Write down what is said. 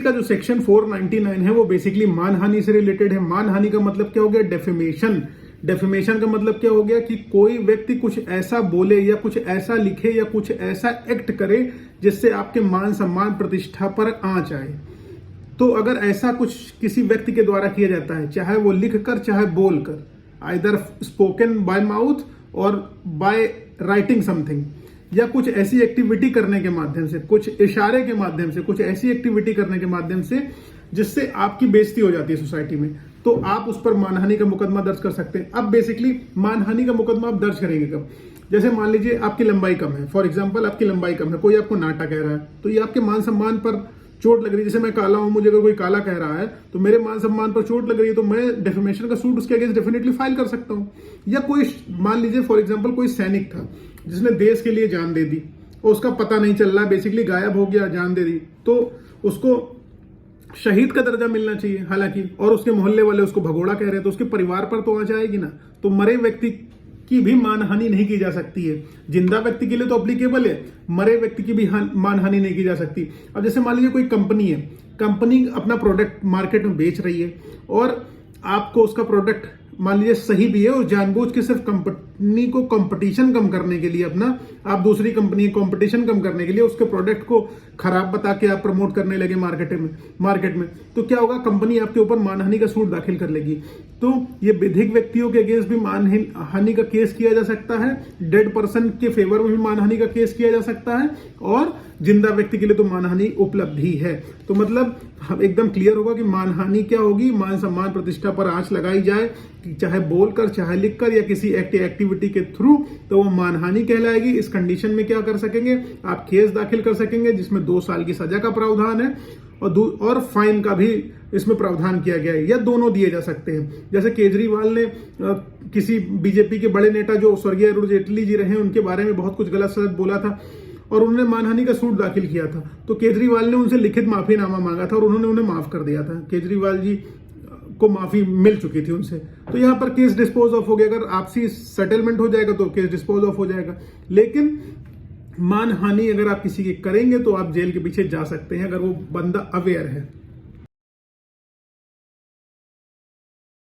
का जो सेक्शन 499 है वो बेसिकली मानहानि से रिलेटेड है। मानहानि का मतलब क्या हो गया? डेफेमेशन। डेफेमेशन का मतलब क्या हो गया कि कोई व्यक्ति कुछ ऐसा बोले या कुछ ऐसा लिखे या कुछ ऐसा एक्ट करे जिससे आपके मान सम्मान प्रतिष्ठा पर आंच आए। तो अगर ऐसा कुछ किसी व्यक्ति के द्वारा किया जाता है, चाहे वो लिख कर चाहे बोल कर, आइदर स्पोकन बाय माउथ और बाय राइटिंग समथिंग, या कुछ ऐसी एक्टिविटी करने के माध्यम से, कुछ इशारे के माध्यम से, कुछ ऐसी एक्टिविटी करने के माध्यम से जिससे आपकी बेइज्जती हो जाती है सोसाइटी में, तो आप उस पर मानहानि का मुकदमा दर्ज कर सकते हैं। अब बेसिकली मानहानि का मुकदमा आप दर्ज करेंगे कब? जैसे मान लीजिए आपकी लंबाई कम है, फॉर एग्जाम्पल आपकी लंबाई कम है, कोई आपको नाटा कह रहा है, तो ये आपके मान सम्मान पर चोट लग रही है। जैसे मैं काला हूं, मुझे अगर कोई काला कह रहा है तो मेरे मान सम्मान पर चोट लग रही है, तो मैं डेफेमेशन का सूट उसके अगेंस्ट डेफिनेटली फाइल कर सकता हूं। या कोई मान लीजिए फॉर एग्जांपल कोई सैनिक था जिसने देश के लिए जान दे दी और उसका पता नहीं चल रहा, बेसिकली गायब हो गया, जान दे दी, तो उसको शहीद का दर्जा मिलना चाहिए हालांकि, और उसके मोहल्ले वाले उसको भगोड़ा कह रहे हैं, तो उसके परिवार पर तो आंच आएगी ना। तो मरे व्यक्ति की भी मानहानि नहीं की जा सकती है। जिंदा व्यक्ति के लिए तो अप्लीकेबल है, मरे व्यक्ति की भी मानहानि नहीं की जा सकती। अब जैसे मान लीजिए कोई कंपनी है, कंपनी अपना प्रोडक्ट मार्केट में बेच रही है और आपको उसका प्रोडक्ट मान लीजिए सही भी है और जानबूझ के सिर्फ कंपनी को कंपटीशन कम करने के लिए, अपना आप दूसरी कंपनी कंपटीशन कम करने के लिए उसके प्रोडक्ट को खराब बता के आप प्रमोट करने लगे मार्केट में, तो क्या होगा? कंपनी आपके ऊपर मानहानि का सूट दाखिल कर लेगी। तो ये विधिक व्यक्तियों के अगेंस्ट भी मानहानि का केस किया जा सकता है, डेड पर्सन के फेवर में भी मानहानि का केस किया जा सकता है, और जिंदा व्यक्ति के लिए तो मानहानि उपलब्ध ही है। तो मतलब एकदम क्लियर होगा कि मानहानि क्या होगी? मान सम्मान प्रतिष्ठा पर आंच लगाई जाए, चाहे बोलकर चाहे लिखकर या किसी एक्टिविटी के थ्रू, तो वो मानहानि कहलाएगी। इस कंडीशन में क्या कर सकेंगे? आप केस दाखिल कर सकेंगे जिसमें 2 साल की सजा का प्रावधान है और फाइन का भी इसमें प्रावधान किया गया है, या दोनों दिए जा सकते हैं। जैसे केजरीवाल ने किसी बीजेपी के बड़े नेता जो स्वर्गीय अरुण जेटली जी रहे, उनके बारे में बहुत कुछ गलत सलत बोला था और उन्होंने मानहानि का सूट दाखिल किया था, तो केजरीवाल ने उनसे लिखित माफीनामा मांगा था और उन्होंने उन्हें माफ कर दिया था। केजरीवाल जी को माफी मिल चुकी थी उनसे, तो यहाँ पर केस डिस्पोज ऑफ हो गया। अगर आपसी सेटलमेंट हो जाएगा तो केस डिस्पोज ऑफ हो जाएगा। लेकिन मानहानि अगर आप किसी की करेंगे तो आप जेल के पीछे जा सकते हैं, अगर वो बंदा अवेयर है।